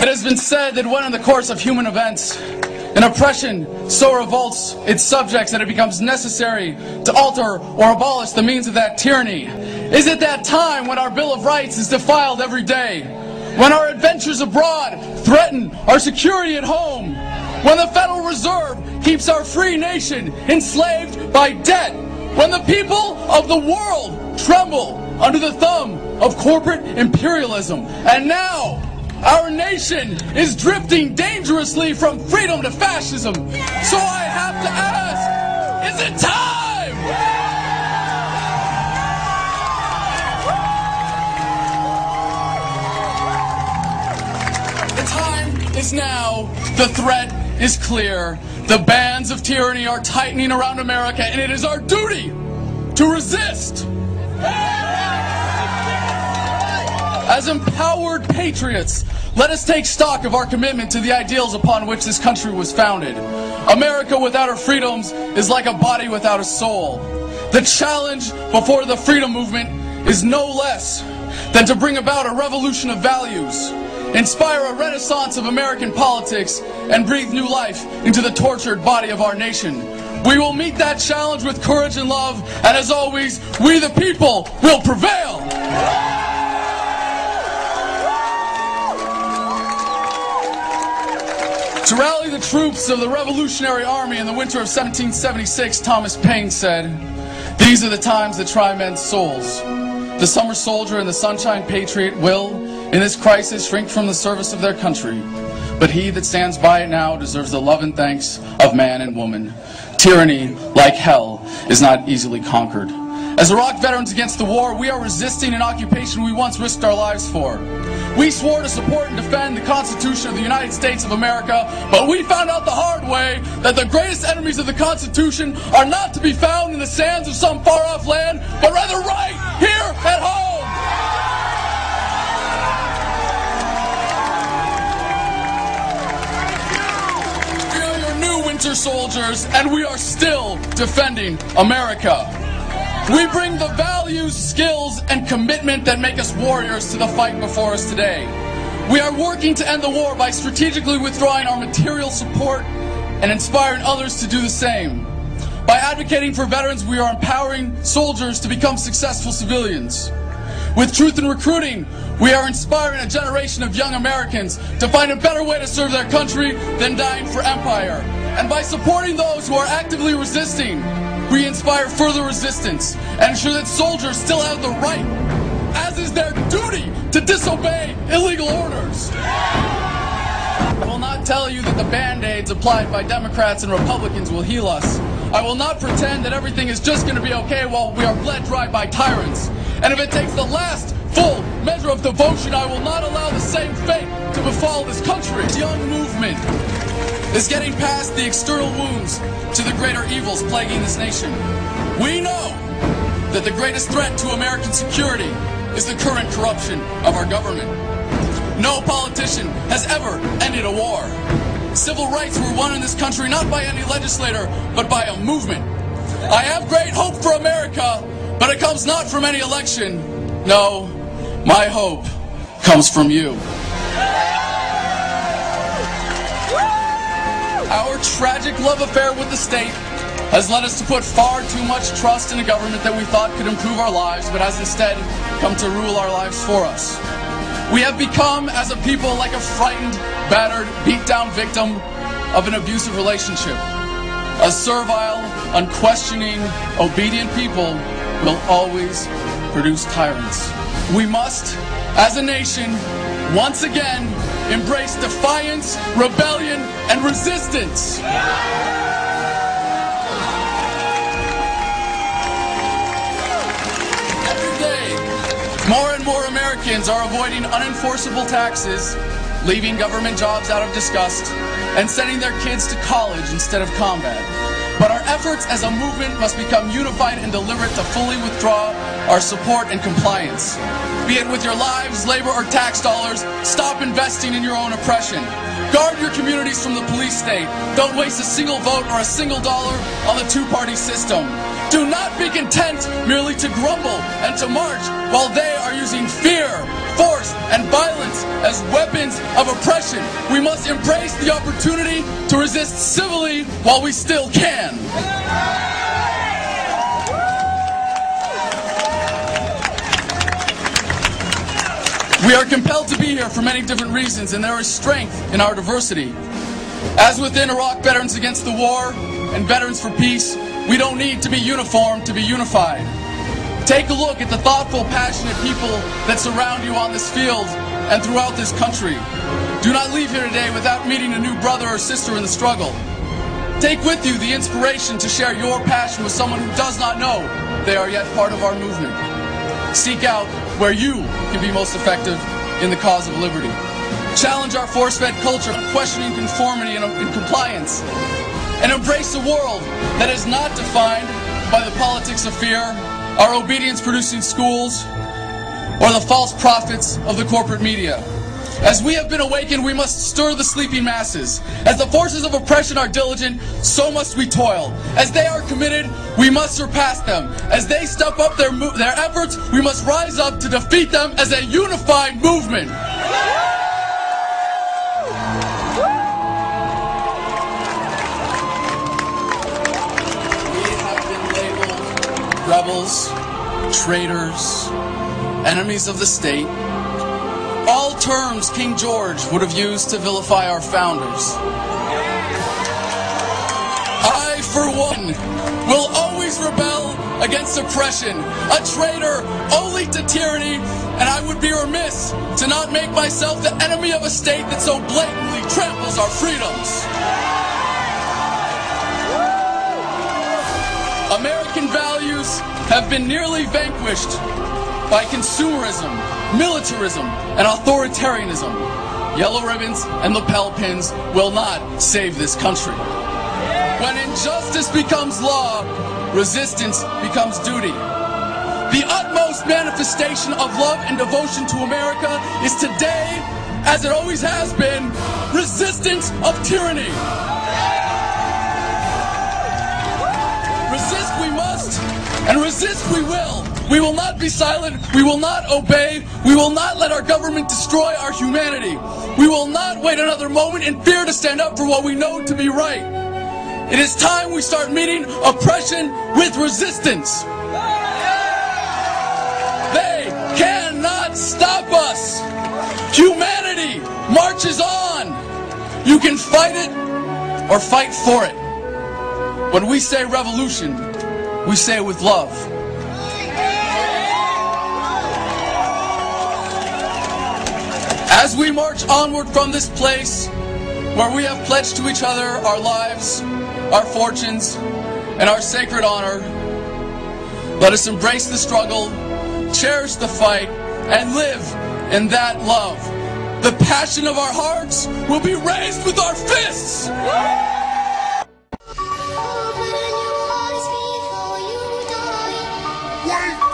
It has been said that when in the course of human events, an oppression so revolts its subjects that it becomes necessary to alter or abolish the means of that tyranny. Is it that time when our Bill of Rights is defiled every day? When our adventures abroad threaten our security at home? When the Federal Reserve keeps our free nation enslaved by debt? When the people of the world tremble under the thumb of corporate imperialism? And now, our nation is drifting dangerously from freedom to fascism. So I have to ask, is it time? The time is now. The threat is clear. The bands of tyranny are tightening around America, and it is our duty to resist. As empowered patriots, let us take stock of our commitment to the ideals upon which this country was founded. America without her freedoms is like a body without a soul. The challenge before the freedom movement is no less than to bring about a revolution of values, inspire a renaissance of American politics, and breathe new life into the tortured body of our nation. We will meet that challenge with courage and love, and as always, we the people will prevail! To rally the troops of the Revolutionary Army in the winter of 1776, Thomas Paine said, "These are the times that try men's souls. The summer soldier and the sunshine patriot will, in this crisis, shrink from the service of their country. But he that stands by it now deserves the love and thanks of man and woman. Tyranny, like hell, is not easily conquered." As Iraq veterans against the war, we are resisting an occupation we once risked our lives for. We swore to support and defend the Constitution of the United States of America, but we found out the hard way that the greatest enemies of the Constitution are not to be found in the sands of some far-off land, but rather right here at home! We are your new winter soldiers, and we are still defending America. We bring the values, skills, and commitment that make us warriors to the fight before us today. We are working to end the war by strategically withdrawing our material support and inspiring others to do the same. By advocating for veterans, we are empowering soldiers to become successful civilians. With Truth in Recruiting, we are inspiring a generation of young Americans to find a better way to serve their country than dying for empire. And by supporting those who are actively resisting, we inspire further resistance and ensure that soldiers still have the right, as is their duty, to disobey illegal orders. I will not tell you that the Band-Aids applied by Democrats and Republicans will heal us. I will not pretend that everything is just going to be okay while we are bled dry by tyrants. And if it takes the last full measure of devotion, I will not allow the same fate to befall this country. This young movement is getting past the external wounds to the greater evils plaguing this nation. We know that the greatest threat to American security is the current corruption of our government. No politician has ever ended a war. Civil rights were won in this country not by any legislator, but by a movement. I have great hope for America, but it comes not from any election. No, my hope comes from you. Our tragic love affair with the state has led us to put far too much trust in a government that we thought could improve our lives, but has instead come to rule our lives for us. We have become, as a people, like a frightened, battered, beat-down victim of an abusive relationship. A servile, unquestioning, obedient people will always produce tyrants. We must, as a nation, once again, embrace defiance, rebellion, and resistance. Every day, more and more Americans are avoiding unenforceable taxes, leaving government jobs out of disgust, and sending their kids to college instead of combat. But our efforts as a movement must become unified and deliberate to fully withdraw our support and compliance. Be it with your lives, labor, or tax dollars, stop investing in your own oppression. Guard your communities from the police state. Don't waste a single vote or a single dollar on the two-party system. Do not be content merely to grumble and to march while they are using fear, force and violence as weapons of oppression. We must embrace the opportunity to resist civilly while we still can. We are compelled to be here for many different reasons, and there is strength in our diversity. As within Iraq Veterans Against the War and Veterans for Peace, we don't need to be uniform to be unified. Take a look at the thoughtful, passionate people that surround you on this field and throughout this country. Do not leave here today without meeting a new brother or sister in the struggle. Take with you the inspiration to share your passion with someone who does not know they are yet part of our movement. Seek out where you can be most effective in the cause of liberty. Challenge our force-fed culture of questioning conformity and compliance, and embrace a world that is not defined by the politics of fear, our obedience-producing schools, or the false prophets of the corporate media. As we have been awakened, we must stir the sleeping masses. As the forces of oppression are diligent, so must we toil. As they are committed, we must surpass them. As they step up their efforts, we must rise up to defeat them as a unified movement. We have been labeled rebels, traitors, enemies of the state. All terms King George would have used to vilify our founders. I, for one, will always rebel against oppression, a traitor only to tyranny, and I would be remiss to not make myself the enemy of a state that so blatantly tramples our freedoms. American values have been nearly vanquished by consumerism, militarism, and authoritarianism. Yellow ribbons and lapel pins will not save this country. When injustice becomes law, resistance becomes duty. The utmost manifestation of love and devotion to America is today, as it always has been, resistance of tyranny. Resist we must, and resist we will. We will not be silent. We will not obey. We will not let our government destroy our humanity. We will not wait another moment in fear to stand up for what we know to be right. It is time we start meeting oppression with resistance. They cannot stop us. Humanity marches on. You can fight it or fight for it. When we say revolution, we say it with love. As we march onward from this place, where we have pledged to each other our lives, our fortunes, and our sacred honor, let us embrace the struggle, cherish the fight, and live in that love. The passion of our hearts will be raised with our fists! Open your eyes before you die.